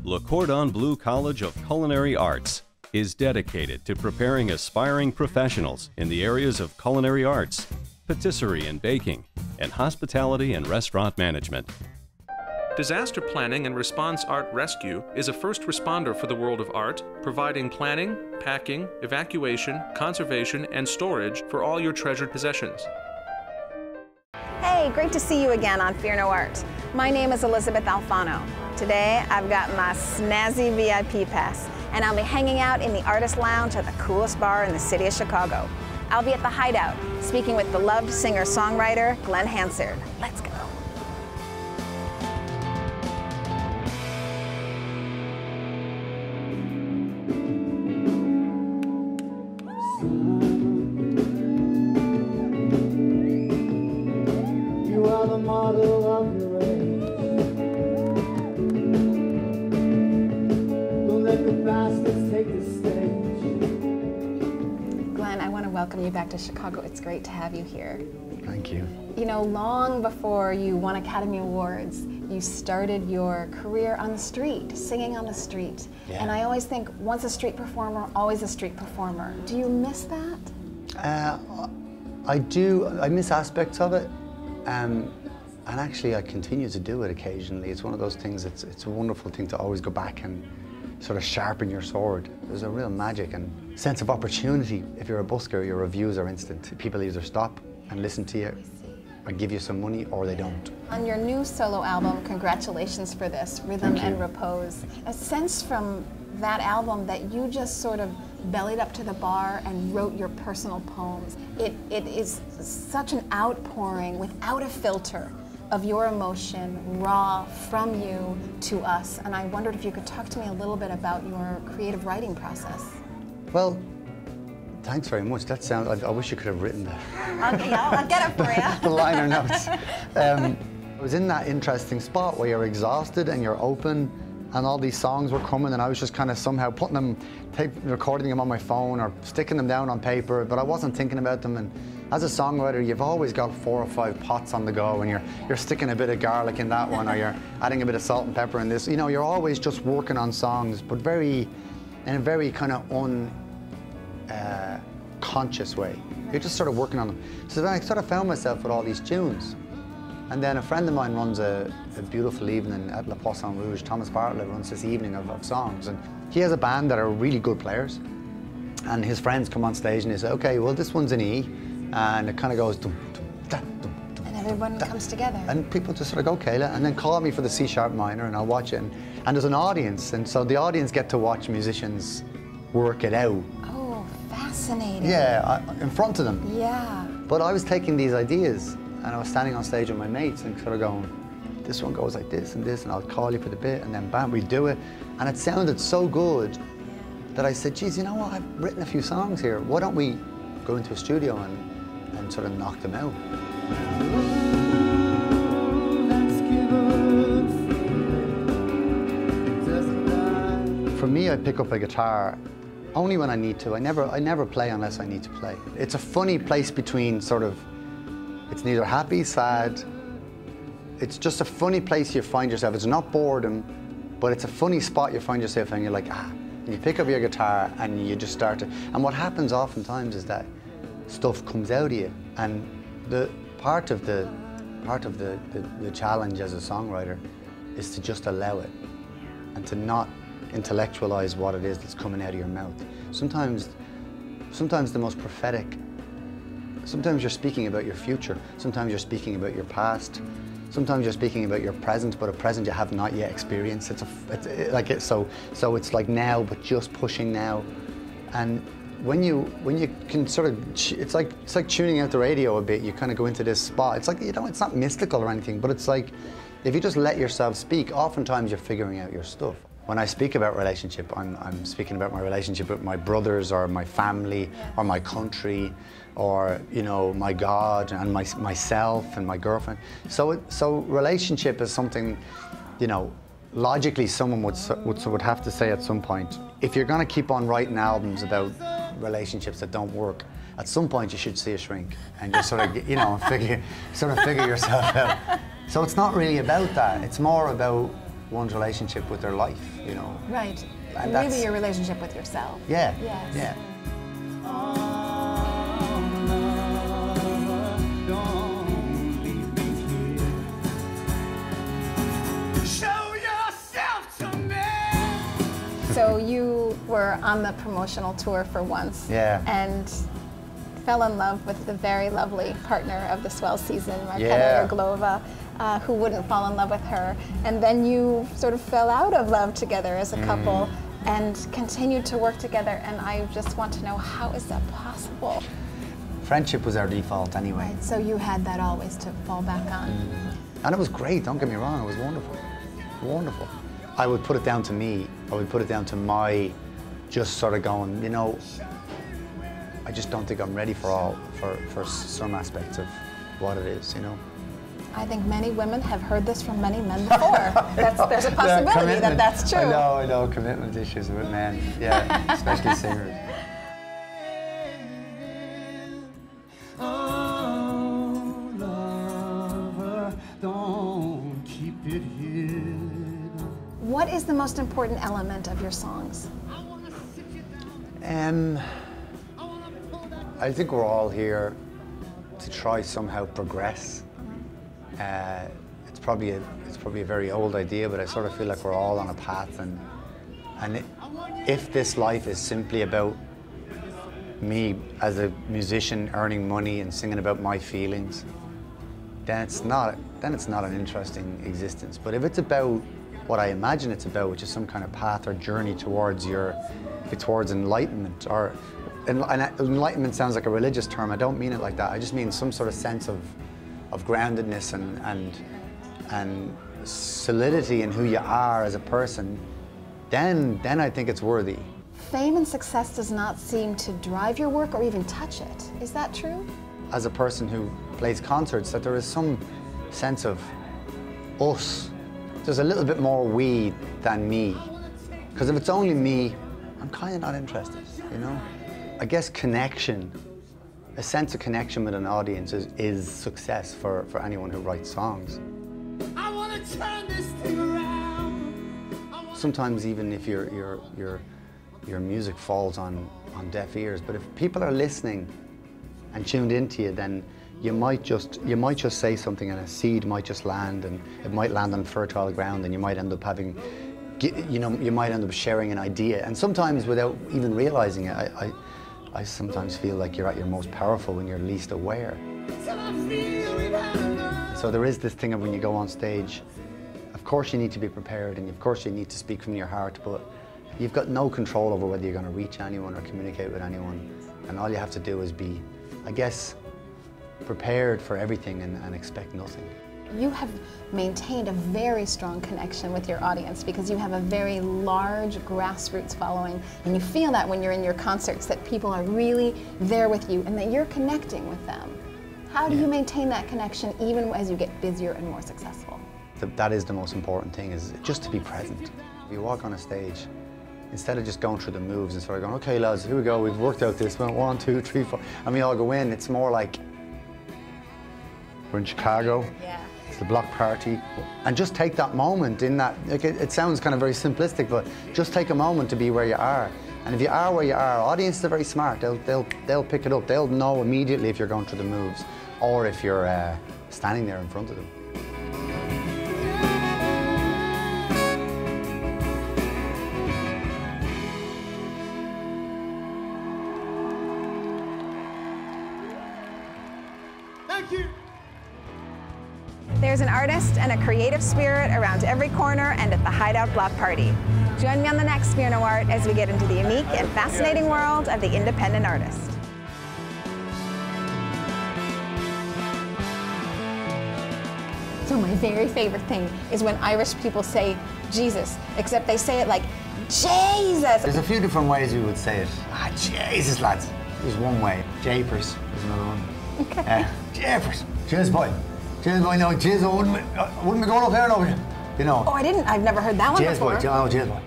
Le Cordon Bleu College of Culinary Arts is dedicated to preparing aspiring professionals in the areas of culinary arts, patisserie and baking, and hospitality and restaurant management. Disaster Planning and Response Art Rescue is a first responder for the world of art, providing planning, packing, evacuation, conservation, and storage for all your treasured possessions. Hey, great to see you again on Fear No Art. My name is Elysabeth Alfano. Today, I've got my snazzy VIP pass, and I'll be hanging out in the Artist Lounge at the coolest bar in the city of Chicago. I'll be at the Hideout, speaking with beloved singer-songwriter Glen Hansard. Let's go. You are the model of your age. Don't let the bastards take the stage. Glen, I want to welcome you back to Chicago. It's great to have you here. Thank you. You know, long before you won Academy Awards, you started your career on the street, singing on the street. Yeah. And I always think, once a street performer, always a street performer. Do you miss that? I do. I miss aspects of it. And actually, I continue to do it occasionally. It's one of those things, it's a wonderful thing to always go back and sort of sharpen your sword. There's a real magic and sense of opportunity. If you're a busker, your reviews are instant. People either stop and listen to you or give you some money, or they don't. On your new solo album, congratulations for this, Rhythm and Repose. A sense from that album that you just sort of bellied up to the bar and wrote your personal poems. It is such an outpouring without a filter of your emotion, raw from you to us. And I wondered if you could talk to me a little bit about your creative writing process. Well, thanks very much. That sounds, I wish you could have written that. Okay, I'll get it for you. The liner notes. I was in that interesting spot where you're exhausted and you're open, and all these songs were coming, and I was just kind of somehow putting them, recording them on my phone or sticking them down on paper, but I wasn't thinking about them. And as a songwriter, you've always got 4 or 5 pots on the go, and you're sticking a bit of garlic in that one, or you're adding a bit of salt and pepper in this. You know, you're always just working on songs, but in a very kind of conscious way. You're just sort of working on them. So then I sort of found myself with all these tunes. And then a friend of mine runs a beautiful evening at Le Poisson Rouge. Thomas Bartlett runs this evening of songs. And he has a band that are really good players. And his friends come on stage and they say, okay, well, this one's in E. And it kind of goes dum, dum, da, dum, dum. And everyone comes together. And people just sort of go, okay, and then call me for the C-sharp minor and I'll watch it. And there's an audience. And so the audience get to watch musicians work it out. Oh, fascinating. Yeah, in front of them. Yeah. But I was taking these ideas and I was standing on stage with my mates and sort of going, this one goes like this, and I'll call you for the bit, and then bam, we do it. And it sounded so good that I said, geez, you know what, I've written a few songs here. Why don't we go into a studio and sort of knock them out? For me, I pick up a guitar only when I need to. I never play unless I need to play. It's a funny place between sort of, it's neither happy, sad. It's just a funny place you find yourself. It's not boredom, but it's a funny spot you find yourself in. You're like, and you pick up your guitar and you just start to, and what happens oftentimes is that stuff comes out of you. And the part of the challenge as a songwriter is to just allow it and to not intellectualize what it is that's coming out of your mouth. Sometimes the most prophetic, sometimes you're speaking about your future, sometimes you're speaking about your past, sometimes you're speaking about your present, but a present you have not yet experienced. So it's like now, but just pushing now. And when you can sort of, it's like tuning out the radio a bit. You kind of go into this spot. It's like, you know, it's not mystical or anything, but it's like, if you just let yourself speak, oftentimes you're figuring out your stuff. When I speak about relationship, I'm speaking about my relationship with my brothers or my family or my country or, you know, my God and myself and my girlfriend. So relationship is something, you know, logically someone would have to say at some point, if you're going to keep on writing albums about relationships that don't work, at some point you should see a shrink and just sort of, you know, figure yourself out. So it's not really about that. It's more about one's relationship with their life, you know. Right. And Really your relationship with yourself. Yeah. Yes. Yeah. So you were on the promotional tour for once. Yeah. And fell in love with the very lovely partner of the swell season, Marketa Yeah. Irglova, who wouldn't fall in love with her. And then you sort of fell out of love together as a couple and continued to work together. And I just want to know, how is that possible? Friendship was our default anyway. Right, so you had that always to fall back on. And it was great, don't get me wrong, it was wonderful. Wonderful. I would put it down to me. I would put it down to my just sort of going, you know, I just don't think I'm ready for some aspects of what it is, you know. I think many women have heard this from many men before. There's a possibility that that's true. I know, commitment issues with men, yeah, especially singers. Oh, lover, don't keep it hidden. What is the most important element of your songs? I think we're all here to try somehow progress. It's probably a very old idea, but I sort of feel like we're all on a path, and if this life is simply about me as a musician earning money and singing about my feelings, then it's not an interesting existence. But if it's about what I imagine it's about, which is some kind of path or journey towards enlightenment, or and enlightenment sounds like a religious term. I don't mean it like that. I just mean some sort of sense of groundedness and solidity in who you are as a person. Then I think it's worthy. Fame and success does not seem to drive your work or even touch it. Is that true? As a person who plays concerts, that there is some sense of us. There's a little bit more we than me. Because if it's only me, I'm kind of not interested, you know? I guess connection, a sense of connection with an audience is success for anyone who writes songs. I want to turn this thing around. Sometimes even if your music falls on deaf ears, but if people are listening and tuned into you, then you might just say something, and a seed might just land, and it might land on fertile ground, and you might end up having, you might end up sharing an idea. And sometimes without even realizing it, I sometimes feel like you're at your most powerful when you're least aware. So there is this thing of when you go on stage, of course you need to be prepared, and of course you need to speak from your heart, but you've got no control over whether you're going to reach anyone or communicate with anyone. And all you have to do is be, I guess, prepared for everything and expect nothing. You have maintained a very strong connection with your audience because you have a very large grassroots following, and you feel that when you're in your concerts, that people are really there with you and that you're connecting with them. How do you maintain that connection even as you get busier and more successful? That is the most important thing, is just to be present. If you walk on a stage, instead of just going through the moves and sort of going, okay lads, here we go, we've worked out this, 1, 2, 3, 4, and we all go in, it's more like, we're in Chicago, it's the block party, and just take that moment in that, like it sounds kind of very simplistic, but just take a moment to be where you are. And if you are where you are, audiences are very smart, they'll pick it up, they'll know immediately if you're going through the moves, or if you're standing there in front of them. Thank you. There's an artist and a creative spirit around every corner and at the Hideout Block Party. Join me on the next Sphere No Art as we get into the unique and fascinating world of the independent artist. So my very favorite thing is when Irish people say Jesus, except they say it like Jesus. There's a few different ways we would say it. Ah, Jesus, lads. There's one way. Japers is another one. Okay. Japers. Cheers, boy. Cheers, boy. No, cheers. I wouldn't be going up there, no. You know. Oh, I've never heard that one cheers, before. Boy. Oh, cheers, boy.